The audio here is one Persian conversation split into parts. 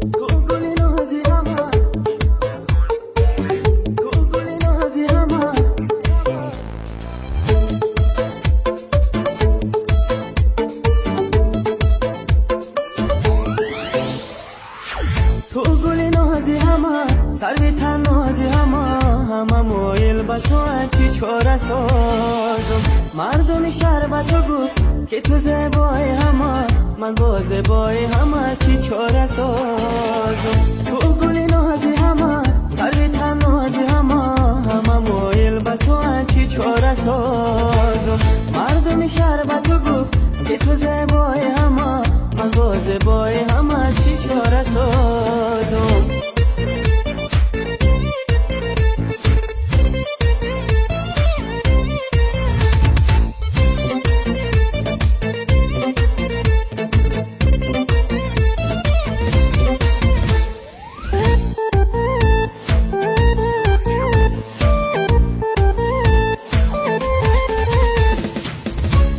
تو گلی نازی همه، تو گلی نازی همه. تو گلی نازی همه، سروی تن نازی همه مویل با تو چی چاره سازم. مردم شهر با تو گفت که تو زیبای همه، من با زیبای همه چی چاره سازم. تو گلی نازی همه، سروی تن نازی همه مویل با تو چی چاره سازم. مردم شهر با تو گفت که تو زیبای همه، من با زیبای همه چی چاره سازم.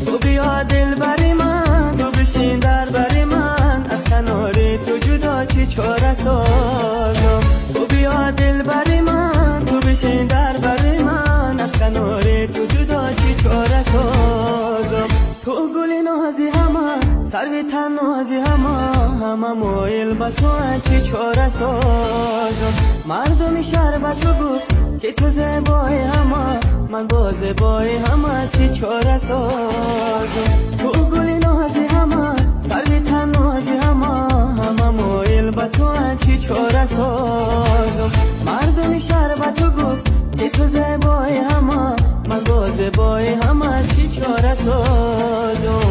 تو بیا دل بری من، تو بشین در بری من، از کنار تو جدا چی چاره سازم. تو بیا دل بری من، تو بشین در بری من، از کنار تو جدا چی چاره سازم. تو گلی نازی همه، سروی تن نازی همه مویل با تو چی چاره سازم. مردم شهر با تو گفت که تو زیبای همه، من با زیبای همه چی چاره سازم. تو گلی نازی همه، سروی تن نازی همه مویل با تو چی چاره سازم. مردم شهر با تو گفت که تو زیبای همه، من با زیبای همه چی چاره سازم.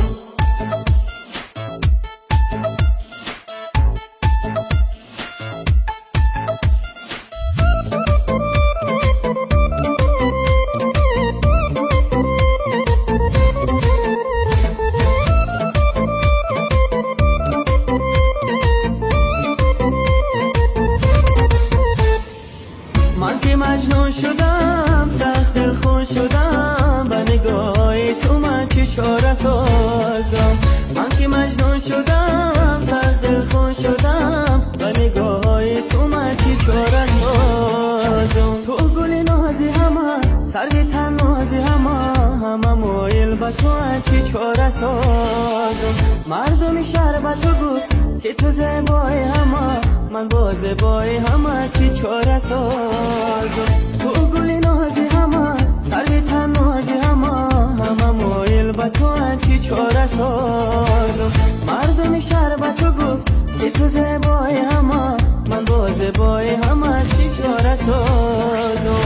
من که مجنون شدم، سخت دلخون شدم، به نگاه تو من چی چاره سازم. من که مجنون شدم، سخت دلخون شدم، به نگاه تو من چی چاره سازم. تو گلی نازی همه، سروی تن نازی همه مویل با تو چی چاره سازم. مردم شهر با تو گفت که تو زیبای همه، من با زیبای همه چی چاره سازم. تو گلی نازی همه، سروی تن نازی همه مویل با تو چی چاره سازم. مردم شهر با تو گفت که تو زیبای همه، من با زیبای همه چی چاره سازم.